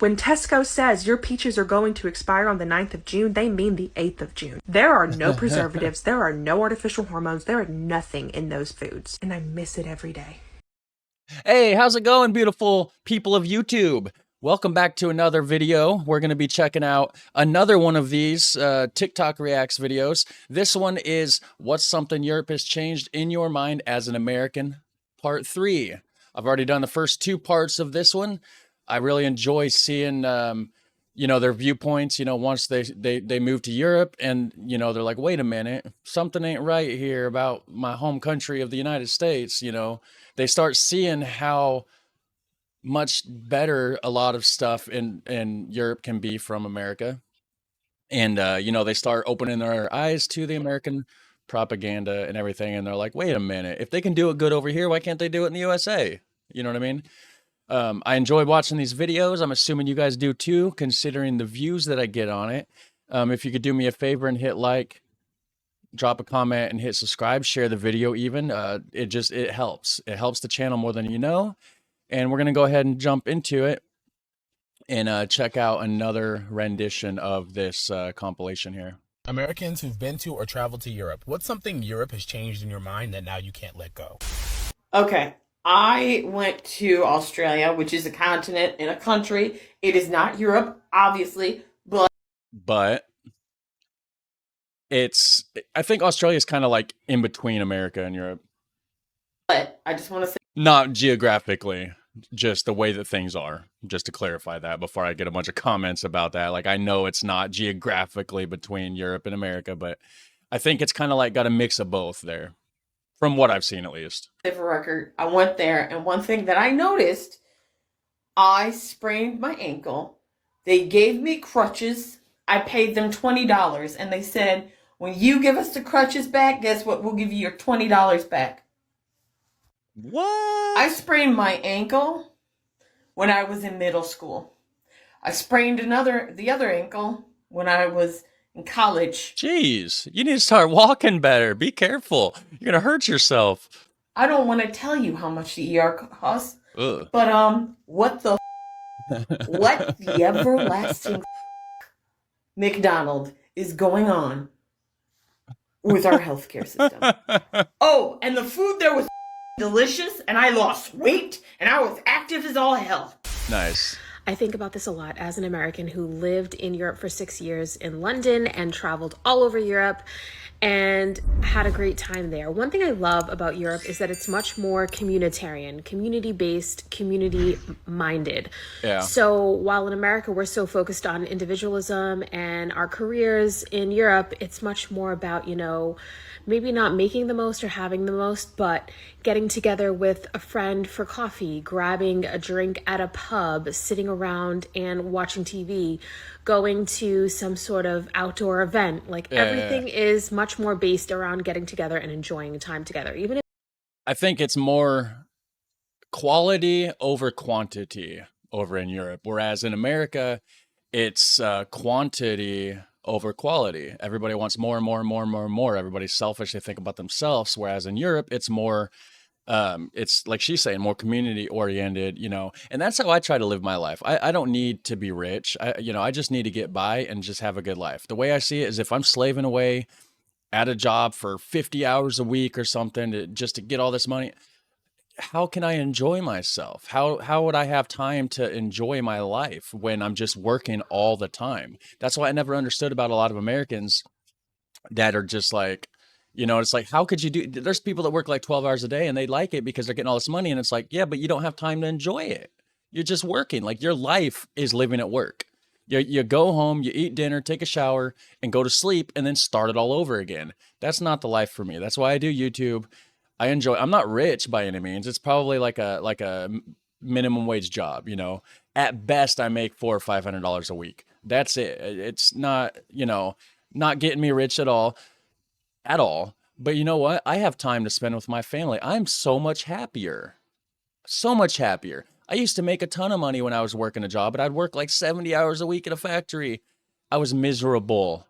When Tesco says your peaches are going to expire on the 9th of June, they mean the 8th of June. There are no preservatives, there are no artificial hormones, there are nothing in those foods. And I miss it every day. Hey, how's it going, beautiful people of YouTube? Welcome back to another video. We're going to be checking out another one of these TikTok Reacts videos. This one is What's Something Europe Has Changed in Your Mind as an American, Part 3. I've already done the first two parts of this one. I really enjoy seeing, their viewpoints, once they move to Europe and, they're like, wait a minute, something ain't right here about my home country of the United States, They start seeing how much better a lot of stuff in Europe can be from America. And, they start opening their eyes to the American propaganda and everything. And they're like, wait a minute, if they can do it good over here, why can't they do it in the USA? You know what I mean? I enjoy watching these videos. I'm assuming you guys do too, considering the views that I get on it. If you could do me a favor and hit like, drop a comment and hit subscribe, share the video even. It helps. It helps the channel more than you know. And we're going to go ahead and jump into it and check out another rendition of this compilation here. Americans who've been to or traveled to Europe, what's something Europe has changed in your mind that now you can't let go? Okay, I went to Australia, which is a continent and a country. It is not Europe, obviously, but I think Australia is kind of like in between America and Europe. But I just want to say, not geographically, just the way that things are, just to clarify that before I get a bunch of comments about that. Like, I know it's not geographically between Europe and America, but I think it's kind of like got a mix of both there, from what I've seen at least. For record, I went there, and one thing that I noticed, I sprained my ankle. They gave me crutches. I paid them $20, and they said, when you give us the crutches back, guess what? We'll give you your $20 back. What? I sprained my ankle when I was in middle school. I sprained the other ankle when I was in college. Jeez, you need to start walking better. Be careful. You're going to hurt yourself. I don't want to tell you how much the ER costs. Ugh. But, what the everlasting McDonald is going on with our healthcare system? Oh, and the food there was delicious, and I lost weight, and I was active as all hell. Nice. I think about this a lot as an American who lived in Europe for 6 years in London and traveled all over Europe and had a great time there. One thing I love about Europe is that it's much more communitarian, community-based, community-minded. Yeah. So while in America we're so focused on individualism and our careers, in Europe it's much more about, maybe not making the most or having the most, but getting together with a friend for coffee, grabbing a drink at a pub, sitting around and watching TV, going to some sort of outdoor event. Like everything is much more based around getting together and enjoying time together. Even if I think it's more quality over quantity over in Europe, whereas in America, it's quantity over quality. Everybody wants more and more and more and more and more. Everybody's selfish. They think about themselves. Whereas in Europe, it's more, it's like she's saying, more community oriented, and that's how I try to live my life. I don't need to be rich. I just need to get by and just have a good life. The way I see it is if I'm slaving away at a job for 50 hours a week or something just to get all this money, how can I enjoy myself? How would I have time to enjoy my life when I'm just working all the time? That's why I never understood about a lot of Americans that are just like, it's like, how could you there's people that work like 12 hours a day and they like it because they're getting all this money. And it's like, yeah, but you don't have time to enjoy it. You're just working. Like, your life is living at work. You go home, you eat dinner, take a shower, and go to sleep, and then start it all over again. That's not the life for me. That's why I do YouTube. I'm not rich by any means. It's probably like a minimum wage job, At best, I make $400 or $500 a week. That's it. It's not, not getting me rich at all. But you know what? I have time to spend with my family. I'm so much happier. So much happier. I used to make a ton of money when I was working a job, but I'd work like 70 hours a week at a factory. I was miserable.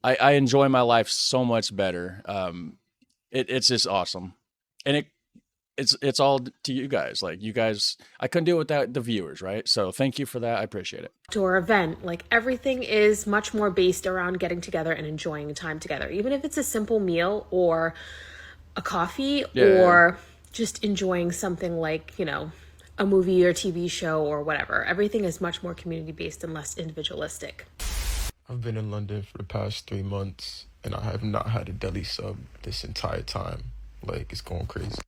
I enjoy my life so much better. It's just awesome. And it's all to you guys. Like you guys, I couldn't do it without the viewers, right? So thank you for that. I appreciate it. Or event, like everything is much more based around getting together and enjoying time together, even if it's a simple meal or a coffee Yeah. or just enjoying something like, you know, a movie or TV show or whatever. Everything is much more community based and less individualistic. I've been in London for the past 3 months, and I have not had a deli sub this entire time. Like, it's going crazy.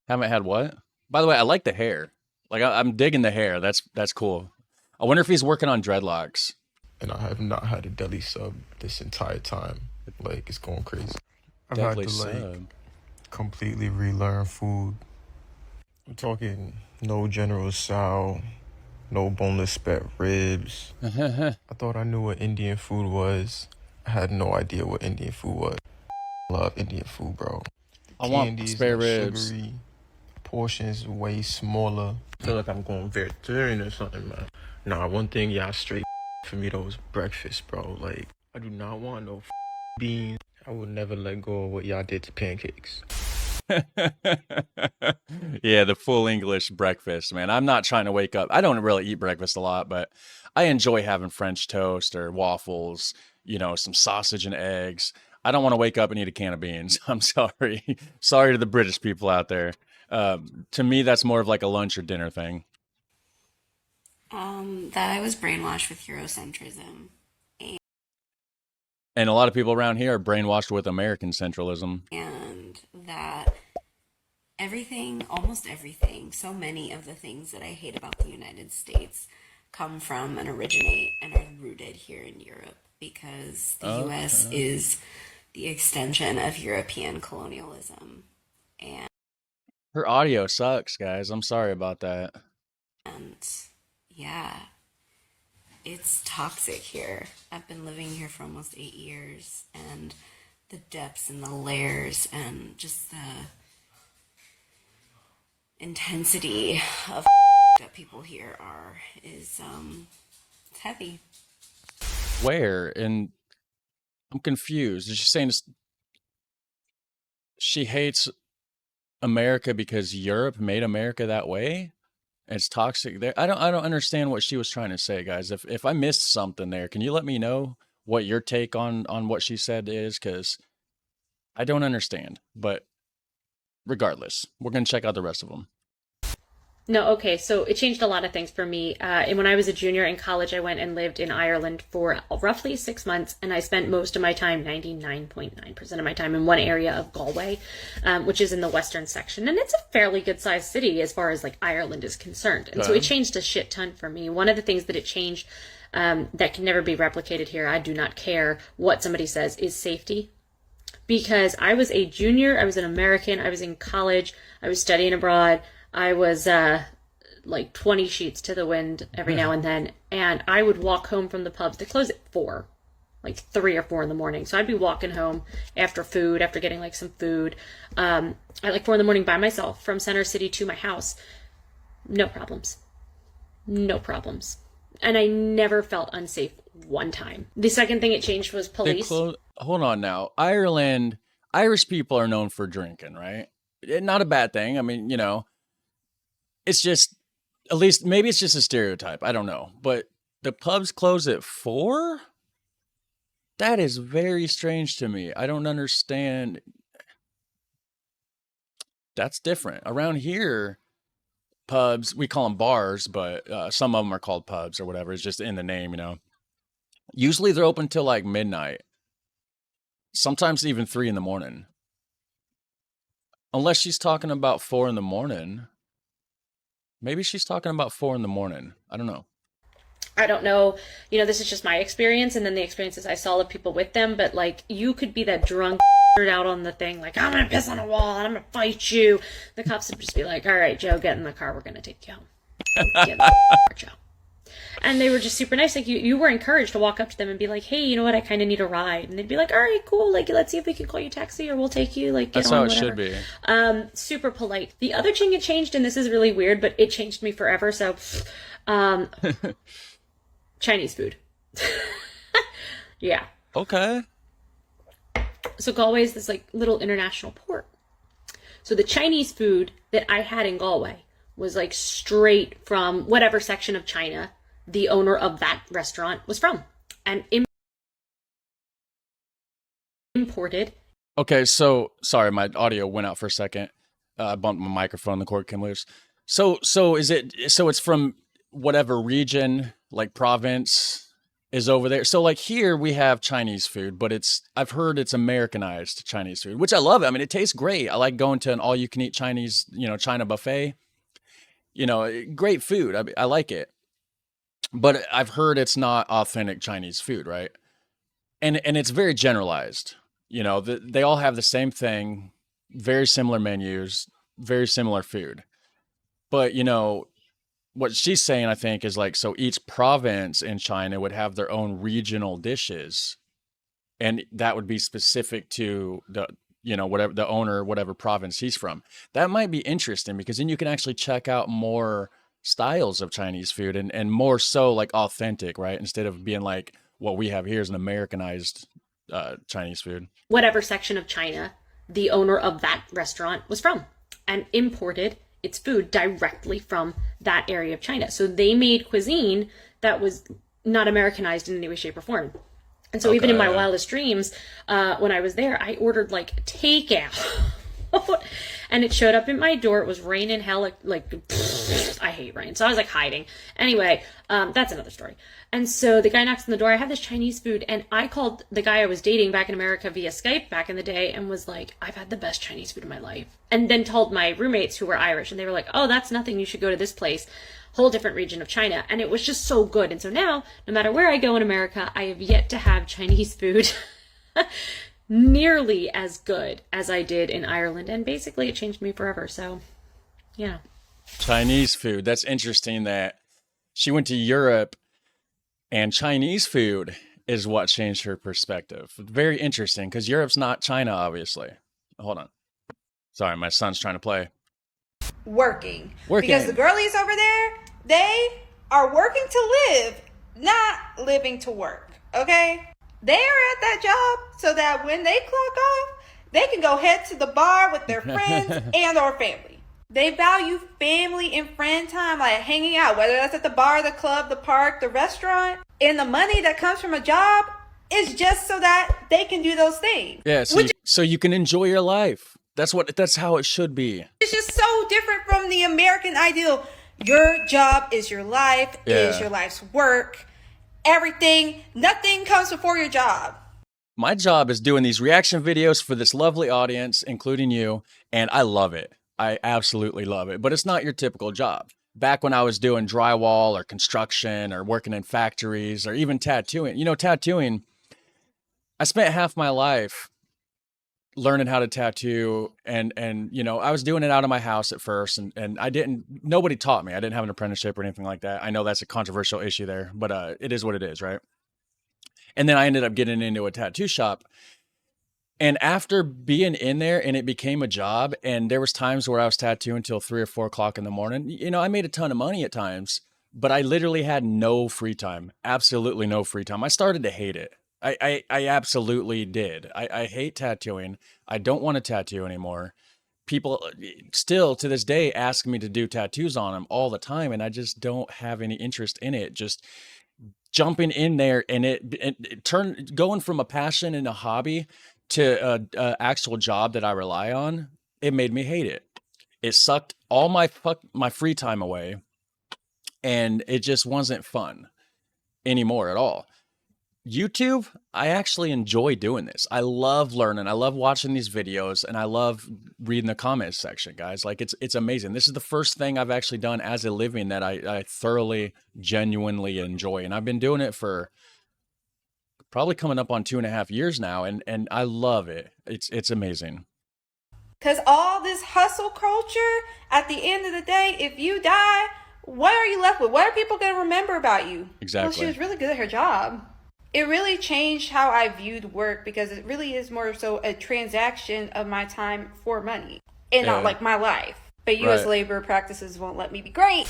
Haven't had what? By the way, I like the hair. Like I'm digging the hair. That's cool. I wonder if he's working on dreadlocks. And I have not had a deli sub this entire time. Like, it's going crazy. I've Definitely had to, like, so. completely relearn food. I'm talking no General Tso, no boneless spare ribs. I thought I knew what Indian food was. I had no idea what Indian food was. Love Indian food, bro. I want Candies spare not ribs. sugary. Portions way smaller. I feel like I'm going vegetarian or something, man. Nah, one thing y'all straight for me though is breakfast, bro. Like, I do not want no beans. I would never let go of what y'all did to pancakes. Yeah, the full English breakfast, man. I'm not trying to wake up. I don't really eat breakfast a lot, but I enjoy having French toast or waffles, you know, some sausage and eggs. I don't want to wake up and eat a can of beans. I'm sorry. Sorry to the British people out there. To me, that's more of like a lunch or dinner thing. That I was brainwashed with Eurocentrism And a lot of people around here are brainwashed with American centralism. and that everything, almost everything, so many of the things that I hate about the United States come from and originate and are rooted here in Europe because the US is the extension of European colonialism. Her audio sucks, guys. I'm sorry about that. And yeah, it's toxic here. I've been living here for almost 8 years, and the depths and the layers and just the intensity of that people here is it's heavy. Where? And I'm confused. Is she saying she hates America because Europe made America that way? It's toxic there. I don't understand what she was trying to say, guys. If I missed something there, can you let me know what your take on what she said is? Because I don't understand. But regardless, we're gonna check out the rest of them. No, okay, so it changed a lot of things for me. And when I was a junior in college, I went and lived in Ireland for roughly 6 months, and I spent most of my time, 99.9% of my time, in one area of Galway, which is in the western section. And it's a fairly good-sized city as far as, like, Ireland is concerned. And so it changed a shit ton for me. One of the things that it changed that can never be replicated here, I do not care what somebody says, is safety. Because I was a junior, I was an American, I was in college, I was studying abroad, I was like 20 sheets to the wind every now and then, and I would walk home from the pubs. They close at 4, like 3 or 4 in the morning. So I'd be walking home after getting like some food, at like 4 in the morning by myself from Center City to my house. No problems. No problems. And I never felt unsafe one time. The second thing it changed was police. Hold on now. Ireland, Irish people are known for drinking, right? Not a bad thing. I mean, you know, it's just, at least maybe it's just a stereotype. I don't know. But the pubs close at 4? That is very strange to me. I don't understand. That's different. Around here, pubs, we call them bars, but some of them are called pubs or whatever. It's just in the name, you know. Usually they're open till like midnight. Sometimes even 3 in the morning. Unless she's talking about 4 in the morning. Maybe she's talking about 4 in the morning. I don't know. I don't know, you know, this is just my experience and then the experiences I saw of people with them, but like you could be that drunk out on the thing, like, I'm gonna piss on a wall and I'm gonna fight you. The cops would just be like, all right, Joe, get in the car, we're gonna take you home. Get in the car, Joe. And they were just super nice. Like you were encouraged to walk up to them and be like, hey, you know what, I kind of need a ride. And they'd be like, all right, cool. Like, let's see if we can call you a taxi or we'll take you. Like, get That's on, how it whatever. should be. Super polite. The other thing it changed, and this is really weird, but it changed me forever. So, Chinese food. Yeah. Okay. So Galway is this like little international port. So the Chinese food that I had in Galway was like straight from whatever section of China the owner of that restaurant was from, and imported. Okay, so sorry, my audio went out for a second. I bumped my microphone, the cord came loose. So it's from whatever region, like province is over there. So like here we have Chinese food, but I've heard it's Americanized Chinese food, which I love. I mean, it tastes great. I like going to an all you can eat Chinese, China buffet. Great food. I like it. But I've heard it's not authentic Chinese food, right? And it's very generalized. They all have the same thing, very similar menus, very similar food. But, what she's saying, I think, is like, so each province in China would have their own regional dishes. And that would be specific to whatever the owner, whatever province he's from. That might be interesting because then you can actually check out more styles of Chinese food and more so like authentic, right? Instead of being like what we have here is an Americanized Chinese food. Whatever section of China the owner of that restaurant was from, and imported its food directly from that area of China. So they made cuisine that was not Americanized in any way, shape, or form. And so even in my wildest dreams, when I was there, I ordered like takeout. And it showed up at my door. It was raining hell. Like I hate rain. So I was like hiding. Anyway, that's another story. And so the guy knocks on the door. I have this Chinese food. And I called the guy I was dating back in America via Skype back in the day and was like, I've had the best Chinese food in my life. And then told my roommates who were Irish. And they were like, oh, that's nothing. You should go to this place. Whole different region of China. And it was just so good. And so now, no matter where I go in America, I have yet to have Chinese food nearly as good as I did in Ireland. And basically it changed me forever. So, yeah. Chinese food. That's interesting that she went to Europe and Chinese food is what changed her perspective. Very interesting because Europe's not China, obviously. Hold on. Sorry, my son's trying to play. Working. Because the girlies over there, they are working to live, not living to work. Okay? They are at that job so that when they clock off, they can go head to the bar with their friends and or family. They value family and friend time, like hanging out, whether that's at the bar, the club, the park, the restaurant. And the money that comes from a job is just so that they can do those things. Yeah, so you can enjoy your life. That's how it should be. It's just so different from the American ideal. Your job is your life, is your life's work. Everything, nothing comes before your job. My job is doing these reaction videos for this lovely audience, including you, and I love it. I absolutely love it, but it's not your typical job. Back when I was doing drywall or construction or working in factories or even tattooing, tattooing, I spent half my life learning how to tattoo and I was doing it out of my house at first and nobody taught me. I didn't have an apprenticeship or anything like that. I know that's a controversial issue there, but it is what it is, right? And then I ended up getting into a tattoo shop. And after being in there and it became a job and there was times where I was tattooing until 3 or 4 o'clock in the morning, I made a ton of money at times, but I literally had no free time, absolutely no free time. I started to hate it. I absolutely did. I hate tattooing. I don't want to tattoo anymore. People still to this day ask me to do tattoos on them all the time. And I just don't have any interest in it. Just jumping in there and it going from a passion and a hobby to a actual job that I rely on. It made me hate it. It sucked all my free time away. And it just wasn't fun anymore at all. YouTube, I actually enjoy doing this. I love learning. I love watching these videos and I love reading the comments section, guys. Like it's amazing. This is the first thing I've actually done as a living that I thoroughly, genuinely enjoy. And I've been doing it for probably coming up on 2.5 years now. And I love it. It's amazing. Because all this hustle culture, at the end of the day, if you die, what are you left with? What are people going to remember about you? Exactly. Well, she was really good at her job. It really changed how I viewed work because it really is more so a transaction of my time for money and not like my life. But U.S. labor practices won't let me be great.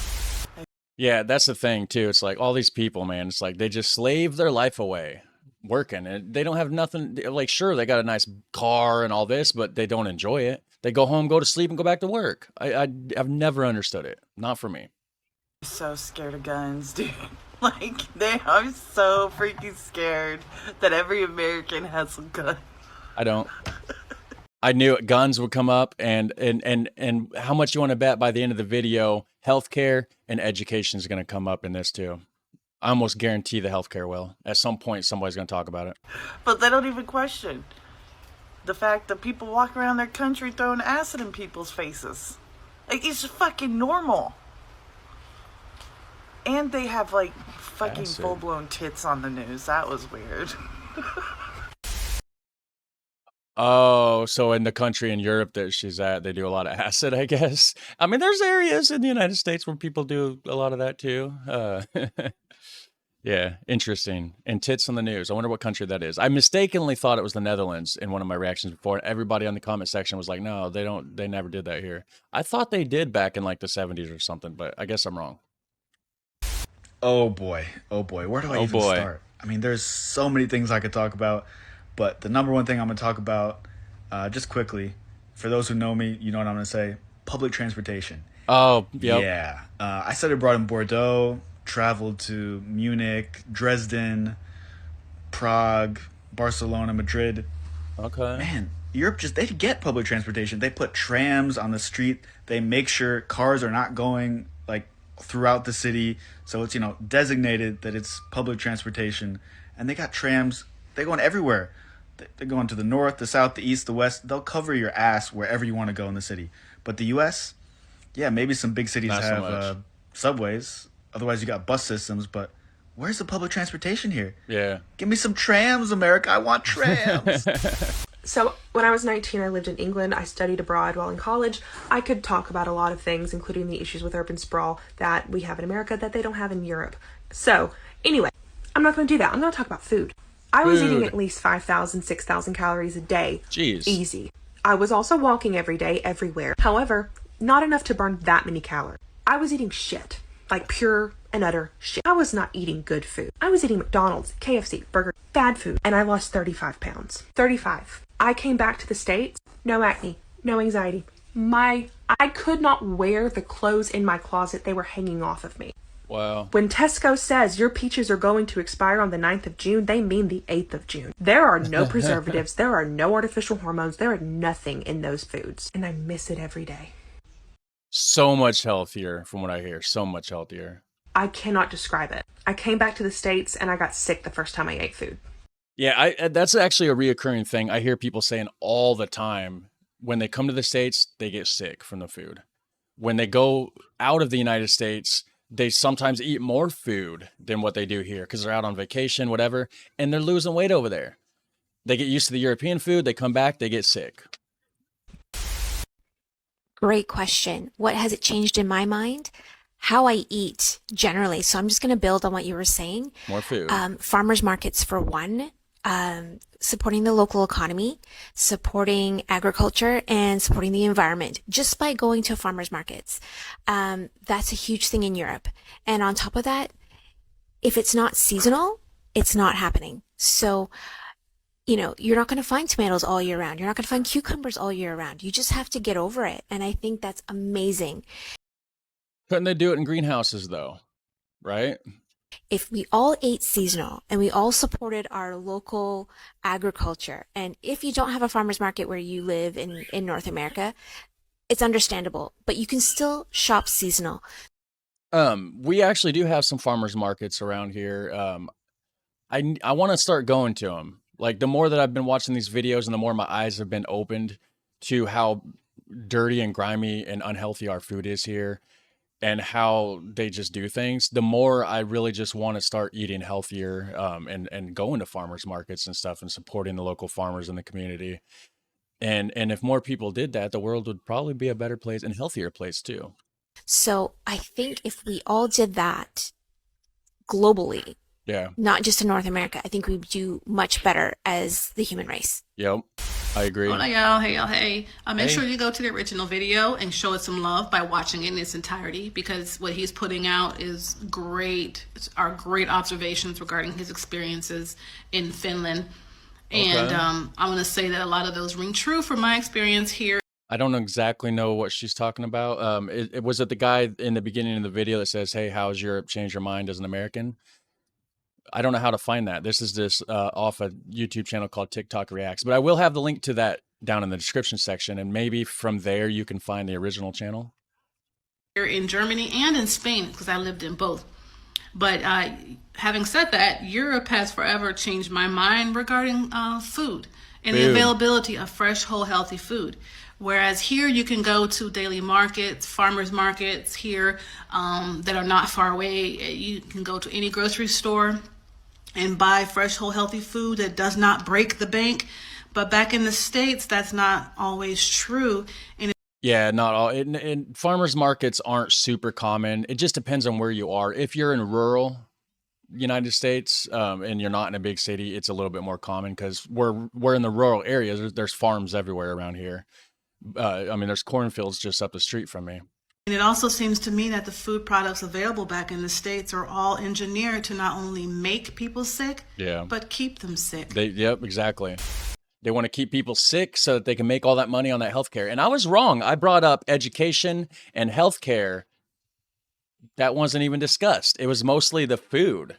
Yeah, that's the thing too. It's like all these people, man, it's like they just slave their life away working, and they don't have nothing. Like, sure, they got a nice car and all this, but they don't enjoy it. They go home, go to sleep, and go back to work. I've never understood it. Not for me. So scared of guns, dude. Like, they are so freaking scared that every American has a gun. I don't. I knew guns would come up, and how much you want to bet by the end of the video, healthcare and education is going to come up in this too. I almost guarantee the healthcare will. At some point, somebody's going to talk about it. But they don't even question the fact that people walk around their country throwing acid in people's faces. Like, it's fucking normal. And they have, like, fucking Acid. full-blown tits on the news. That was weird. Oh, so in the country in Europe that she's at, they do a lot of acid, I guess. I mean, there's areas in the United States where people do a lot of that too. Yeah, interesting. And tits on the news. I wonder what country that is. I mistakenly thought it was the Netherlands in one of my reactions before. Everybody on the comment section was like, no, they don't. They never did that here. I thought they did back in like the 70s or something, but I guess I'm wrong. Oh boy, where do I even start? I mean, there's so many things I could talk about, but the number one thing I'm going to talk about, just quickly, for those who know me, you know what I'm going to say, public transportation. Oh, yep. Yeah. I studied abroad in Bordeaux, traveled to Munich, Dresden, Prague, Barcelona, Madrid. Okay. Man, Europe they get public transportation. They put trams on the street. They make sure cars are not going, like, throughout the city, so it's designated that it's public transportation, and they got trams. They're going everywhere. They're going to the north, the south, the east, the west. They'll cover your ass wherever you want to go in the city. But the U.S., yeah, maybe some big cities Not so have much. subways. Otherwise, you got bus systems. But where's the public transportation here? Yeah. Give me some trams, America. I want trams. So when I was 19, I lived in England. I studied abroad while in college. I could talk about a lot of things, including the issues with urban sprawl that we have in America that they don't have in Europe. So anyway, I'm not going to do that. I'm going to talk about food. I was eating at least 5,000, 6,000 calories a day. Jeez. Easy. I was also walking every day, everywhere. However, not enough to burn that many calories. I was eating shit. Like pure and utter shit. I was not eating good food. I was eating McDonald's, KFC, burger, bad food. And I lost 35 pounds. 35. I came back to the States. No acne. No anxiety. I could not wear the clothes in my closet. They were hanging off of me. Wow. When Tesco says your peaches are going to expire on the 9th of June, they mean the 8th of June. There are no preservatives. There are no artificial hormones. There are nothing in those foods. And I miss it every day. So much healthier from what I hear. So much healthier. I cannot describe it. I came back to the States and I got sick the first time I ate food. Yeah, that's actually a reoccurring thing. I hear people saying all the time, when they come to the States, they get sick from the food. When they go out of the United States, they sometimes eat more food than what they do here because they're out on vacation, whatever, and they're losing weight over there. They get used to the European food. They come back, they get sick. Great question. What has it changed in my mind? How I eat generally. So I'm just going to build on what you were saying. More food. Farmers markets for one. Supporting the local economy, supporting agriculture, and supporting the environment just by going to farmers markets. That's a huge thing in Europe. And on top of that, if it's not seasonal, it's not happening. So, you're not going to find tomatoes all year round. You're not going to find cucumbers all year round. You just have to get over it. And I think that's amazing. Couldn't they do it in greenhouses though? Right? If we all ate seasonal and we all supported our local agriculture, and if you don't have a farmer's market where you live in North America, it's understandable, but you can still shop seasonal. We actually do have some farmers markets around here. I want to start going to them. Like, the more that I've been watching these videos and the more my eyes have been opened to how dirty and grimy and unhealthy our food is here, and how they just do things, the more I really just want to start eating healthier, and going to farmers markets and stuff and supporting the local farmers in the community. And if more people did that, the world would probably be a better place and healthier place too. So I think if we all did that globally, yeah, not just in North America, I think we'd do much better as the human race. Yep. I agree. Hola, y'all. Hey, y'all. Hey. Make Hey. sure you go to the original video and show it some love by watching it in its entirety, because what he's putting out is great. Are great observations regarding his experiences in Finland. And I want to say that a lot of those ring true from my experience here. I don't exactly know what she's talking about. It was it the guy in the beginning of the video that says, "Hey, how's Europe changed your mind as an American?" I don't know how to find that. This is off a YouTube channel called TikTok Reacts, but I will have the link to that down in the description section, and maybe from there you can find the original channel. Here in Germany and in Spain, because I lived in both. But having said that, Europe has forever changed my mind regarding food and the availability of fresh, whole, healthy food. Whereas here you can go to daily markets, farmers markets here that are not far away. You can go to any grocery store and buy fresh, whole, healthy food that does not break the bank. But back in the States, that's not always true. And yeah, not all. And farmers markets aren't super common. It just depends on where you are. If you're in rural United States and you're not in a big city, it's a little bit more common because we're in the rural areas. There's farms everywhere around here. I mean, there's cornfields just up the street from me. And it also seems to me that the food products available back in the States are all engineered to not only make people sick, but keep them sick. Yep, exactly. They want to keep people sick so that they can make all that money on that healthcare. And I was wrong. I brought up education and healthcare. That wasn't even discussed. It was mostly the food.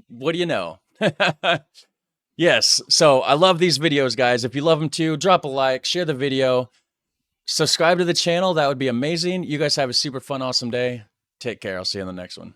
What do you know? Yes. So I love these videos, guys. If you love them too, drop a like, share the video. Subscribe to the channel. That would be amazing. You guys have a super fun, awesome day. Take care. I'll see you in the next one.